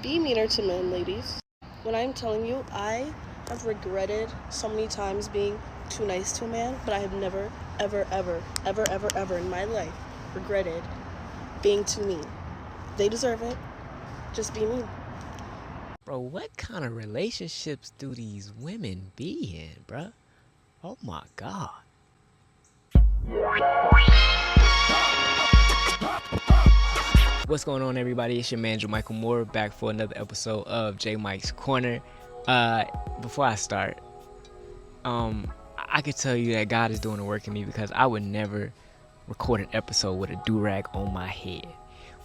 Be meaner to men, ladies. When I'm telling you, I have regretted so many times being too nice to a man, but I have never, ever in my life regretted being too mean. They deserve it. Just be mean. Bro, what kind of relationships do these women be in, bro? Oh my God. What's going on, everybody? It's your man Jamichael Moore, back for another episode of Jmike's Corner. Before I start, I could tell you that God is doing the work in me, because I would never record an episode with a do-rag on my head.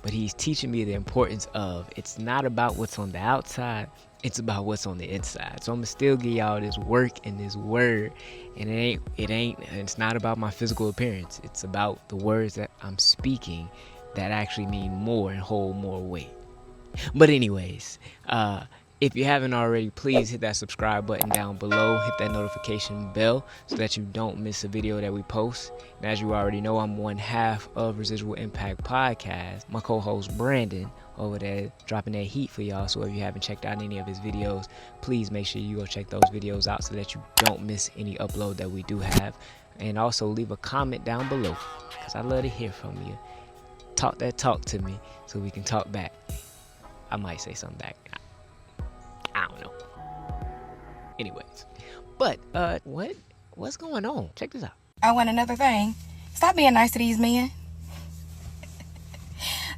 But he's teaching me the importance of, it's not about what's on the outside, it's about what's on the inside. So I'm gonna still give y'all this work and this word, and it's not about my physical appearance. It's about the words that I'm speaking that actually mean more and hold more weight. But anyways, if you haven't already, please hit that subscribe button down below. Hit that notification bell so that you don't miss a video that we post. And as you already know, I'm one half of Residual Impact Podcast. My co-host Brandon over there dropping that heat for y'all. So if you haven't checked out any of his videos, please make sure you go check those videos out so that you don't miss any upload that we do have. And also leave a comment down below, because I love to hear from you. Talk that talk to me so we can talk back. I might say something back. I don't know. Anyways, but what's going on? Check this out. Oh, and another thing, stop being nice to these men.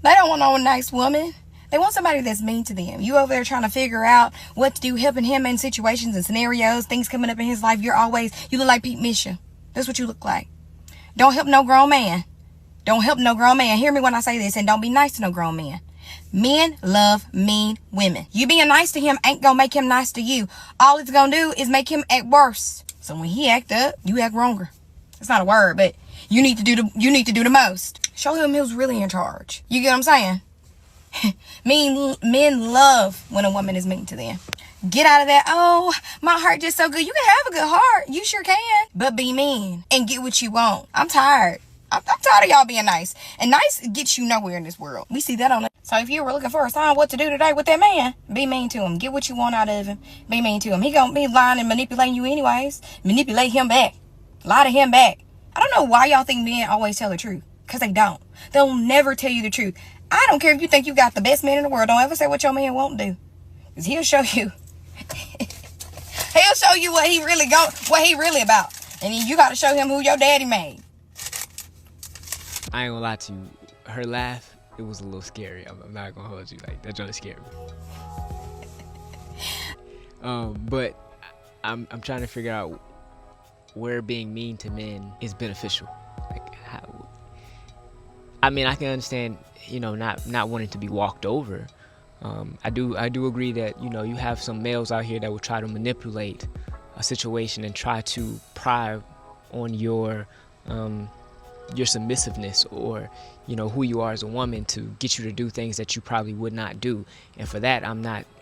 They don't want no nice woman. They want somebody that's mean to them. You over there trying to figure out what to do, helping him in situations and scenarios, things coming up in his life. You look like Pete Misha. That's what you look like. Don't help no grown man. Don't help no grown man. Hear me when I say this, and don't be nice to no grown man. Men love mean women. You being nice to him ain't gonna make him nice to you. All it's gonna do is make him act worse. So when he act up, you act wronger. It's not a word, but you need to do the most. Show him who's really in charge. You get what I'm saying? Men love when a woman is mean to them. Get out of that, oh, my heart just so good. You can have a good heart. You sure can. But be mean and get what you want. I'm tired. I'm tired of y'all being nice. And nice gets you nowhere in this world. We see that on it. So if you were looking for a sign what to do today with that man, be mean to him. Get what you want out of him. Be mean to him. He gonna be lying and manipulating you anyways. Manipulate him back. Lie to him back. I don't know why y'all think men always tell the truth. Because they don't. They'll never tell you the truth. I don't care if you think you got the best man in the world. Don't ever say what your man won't do. Because he'll show you. He'll show you what he really about. And you got to show him who your daddy made. I ain't gonna lie to you. Her laugh, it was a little scary. I'm not gonna hold you. Like, that just scared me. But I'm trying to figure out where being mean to men is beneficial. Like, how? I mean, I can understand, not wanting to be walked over. I do agree that, you have some males out here that will try to manipulate a situation and try to pry on your submissiveness, or who you are as a woman, to get you to do things that you probably would not do. And for that,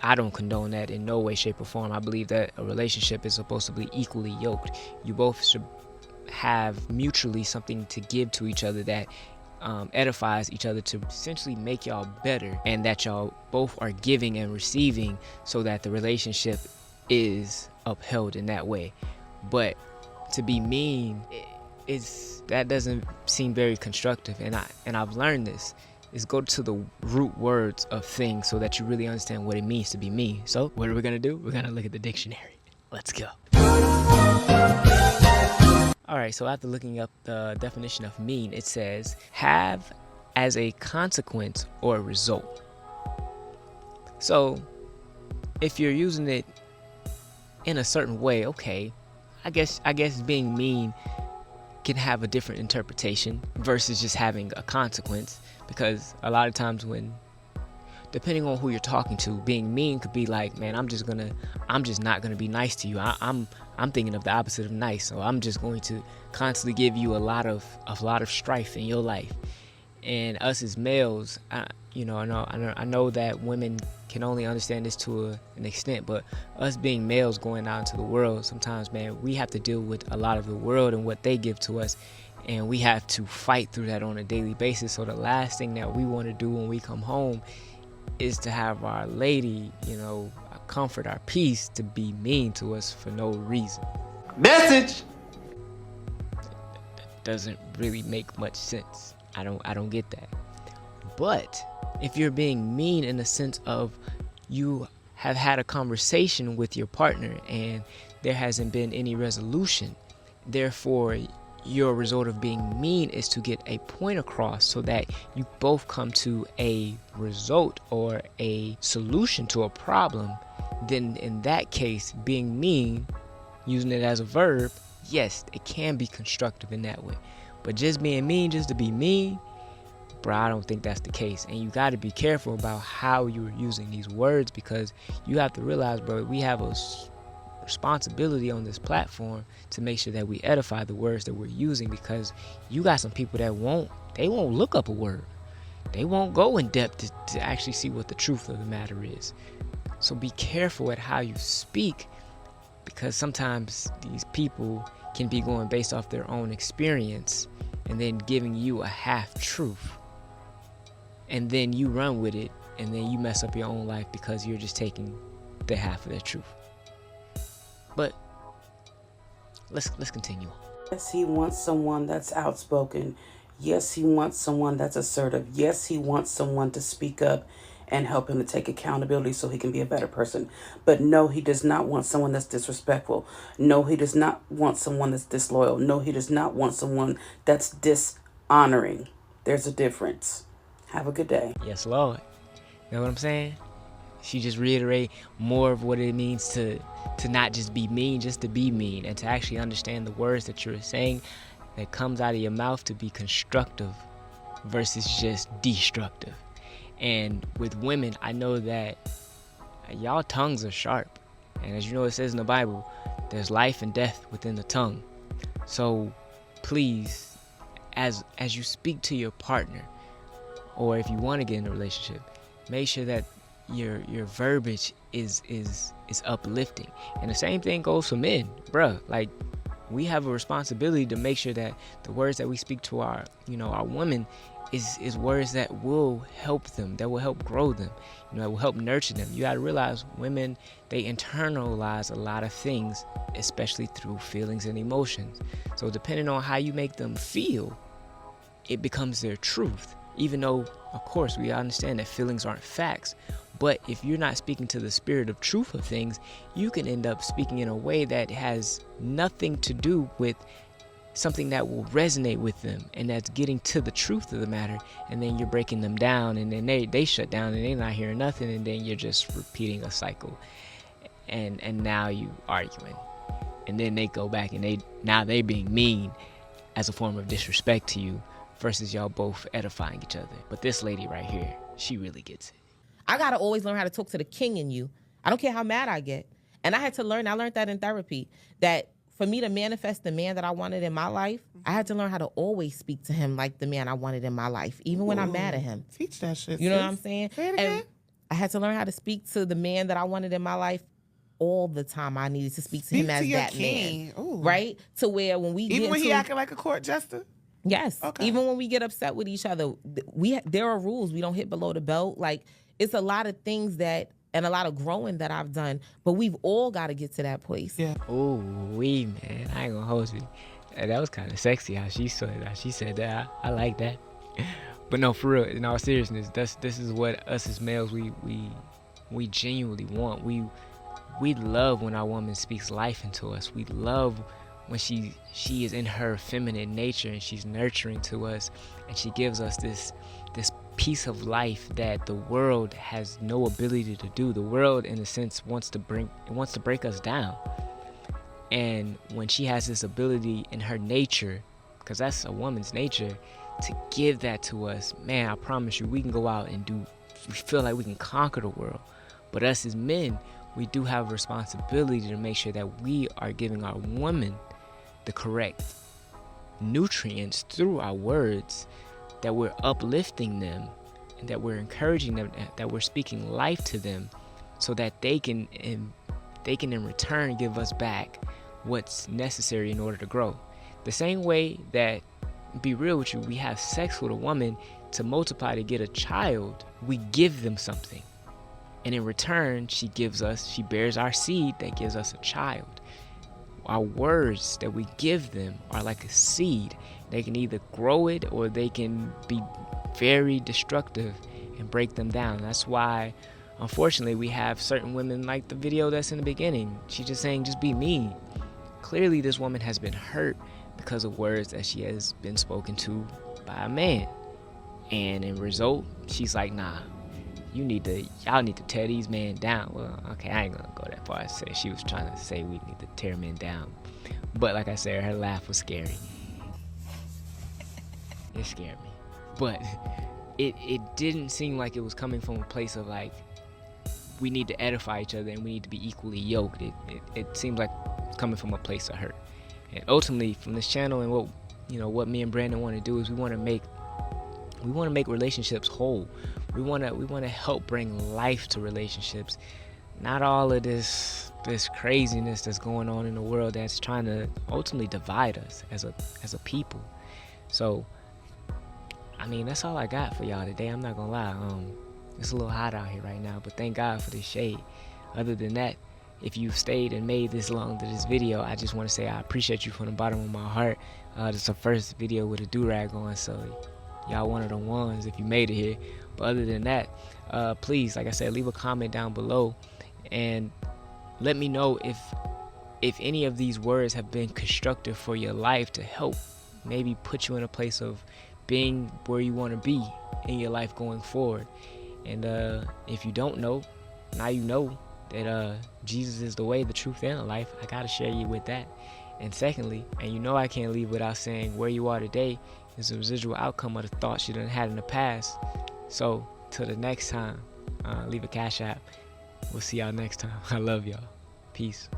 I don't condone that in no way, shape, or form. I believe that a relationship is supposed to be equally yoked. You both should have mutually something to give to each other that edifies each other, to essentially make y'all better, and that y'all both are giving and receiving, so that the relationship is upheld in that way. But to be mean, that doesn't seem very constructive. And I've learned this is go to the root words of things so that you really understand what it means to be mean. So what are we gonna do? We're gonna look at the dictionary. Let's go. Alright, so after looking up the definition of mean, it says have as a consequence or result. So if you're using it in a certain way, okay, I guess being mean can have a different interpretation versus just having a consequence, because a lot of times, when depending on who you're talking to, being mean could be like, man, I'm just not gonna be nice to you. I'm thinking of the opposite of nice, so I'm just going to constantly give you a lot of strife in your life. And us as males, I know that women can only understand this to an extent, but us being males going out into the world, sometimes, man, we have to deal with a lot of the world and what they give to us, and we have to fight through that on a daily basis. So the last thing that we want to do when we come home is to have our lady, comfort our peace, to be mean to us for no reason. Message. That doesn't really make much sense. I don't get that. But if you're being mean in the sense of you have had a conversation with your partner and there hasn't been any resolution, therefore your result of being mean is to get a point across so that you both come to a result or a solution to a problem, then in that case, being mean, using it as a verb, yes, it can be constructive in that way. But just being mean just to be mean, bro, I don't think that's the case. And you got to be careful about how you're using these words, because you have to realize, bro, we have a responsibility on this platform to make sure that we edify the words that we're using, because you got some people that won't look up a word. They won't go in depth to actually see what the truth of the matter is. So be careful at how you speak, because sometimes these people can be going based off their own experience and then giving you a half truth. And then you run with it, and then you mess up your own life because you're just taking the half of the truth. But let's continue. Yes, he wants someone that's outspoken. Yes, he wants someone that's assertive. Yes, he wants someone to speak up and help him to take accountability so he can be a better person. But no, he does not want someone that's disrespectful. No, he does not want someone that's disloyal. No, he does not want someone that's dishonoring. There's a difference. Have a good day. Yes, Lord. You know what I'm saying? She just reiterate more of what it means to not just be mean, just to be mean, and to actually understand the words that you're saying that comes out of your mouth to be constructive versus just destructive. And with women, I know that y'all tongues are sharp. And as you know, it says in the Bible, there's life and death within the tongue. So please, as you speak to your partner, or if you want to get in a relationship, make sure that your verbiage is uplifting. And the same thing goes for men, bruh. Like, we have a responsibility to make sure that the words that we speak to our women is words that will help them, that will help grow them, that will help nurture them. You got to realize women, they internalize a lot of things, especially through feelings and emotions. So depending on how you make them feel, it becomes their truth. Even though, of course, we understand that feelings aren't facts, but if you're not speaking to the spirit of truth of things, you can end up speaking in a way that has nothing to do with something that will resonate with them, and that's getting to the truth of the matter. And then you're breaking them down, and then they shut down, and they're not hearing nothing, and then you're just repeating a cycle. And now you arguing, and then they go back and they being mean as a form of disrespect to you, versus y'all both edifying each other. But this lady right here, she really gets it. I got to always learn how to talk to the king in you. I don't care how mad I get. And I learned that in therapy, that for me to manifest the man that I wanted in my life, I had to learn how to always speak to him like the man I wanted in my life, even when I'm mad at him. Teach that shit. You know what I'm saying? And I had to learn how to speak to the man that I wanted in my life all the time. I needed to speak to him as that king. Man. Ooh. Right? To where when we even when he acting like a court jester? Yes. Okay. Even when we get upset with each other, there are rules. We don't hit below the belt. Like, it's a lot of things and a lot of growing that I've done, but we've all got to get to that place. Yeah. Oh, man, I ain't gonna hold you. That was kind of sexy how she said that. I like that. But no, for real, in all seriousness, this is what us as males we genuinely want. We love when our woman speaks life into us. We love when she is in her feminine nature and she's nurturing to us, and she gives us this piece of life that the world has no ability to do. The world, in a sense, wants to break us down. And when she has this ability in her nature, because that's a woman's nature, to give that to us, man, I promise you, we can go out and we feel like we can conquer the world. But us as men, we do have a responsibility to make sure that we are giving our women the correct nutrients through our words, that we're uplifting them, and that we're encouraging them, that we're speaking life to them, so that they can in return give us back what's necessary in order to grow. The same way that, be real with you, we have sex with a woman to multiply, to get a child, we give them something. And in return, she bears our seed that gives us a child. Our words that we give them are like a seed. They can either grow it or they can be very destructive and break them down. That's why, unfortunately, we have certain women like the video that's in the beginning. She's just saying, just be mean. Clearly, this woman has been hurt because of words that she has been spoken to by a man. And in result, she's like, nah, y'all need to tear these men down. Well, okay, I ain't gonna go that far. I say she was trying to say we need to tear men down. But like I said, her laugh was scary. It scared me. But it didn't seem like it was coming from a place of like, we need to edify each other and we need to be equally yoked. It seems like it's coming from a place of hurt. And ultimately, from this channel and what me and Brandon want to do is we want to make relationships whole. We want to help bring life to relationships. Not all of this craziness that's going on in the world that's trying to ultimately divide us as a people. So, I mean, that's all I got for y'all today. I'm not gonna lie. It's a little hot out here right now, but thank God for this shade. Other than that, if you've stayed and made this long to this video, I just want to say I appreciate you from the bottom of my heart. This is the first video with a do-rag on, so y'all one of the ones if you made it here. But other than that, please, like I said, leave a comment down below and let me know if any of these words have been constructive for your life to help maybe put you in a place of being where you want to be in your life going forward. And if you don't know, now you know that Jesus is the way, the truth, and the life. I gotta share you with that. And secondly, and you know I can't leave without saying where you are today is a residual outcome of the thoughts you done had in the past. So till the next time, leave a cash app. We'll see y'all next time. I love y'all. Peace.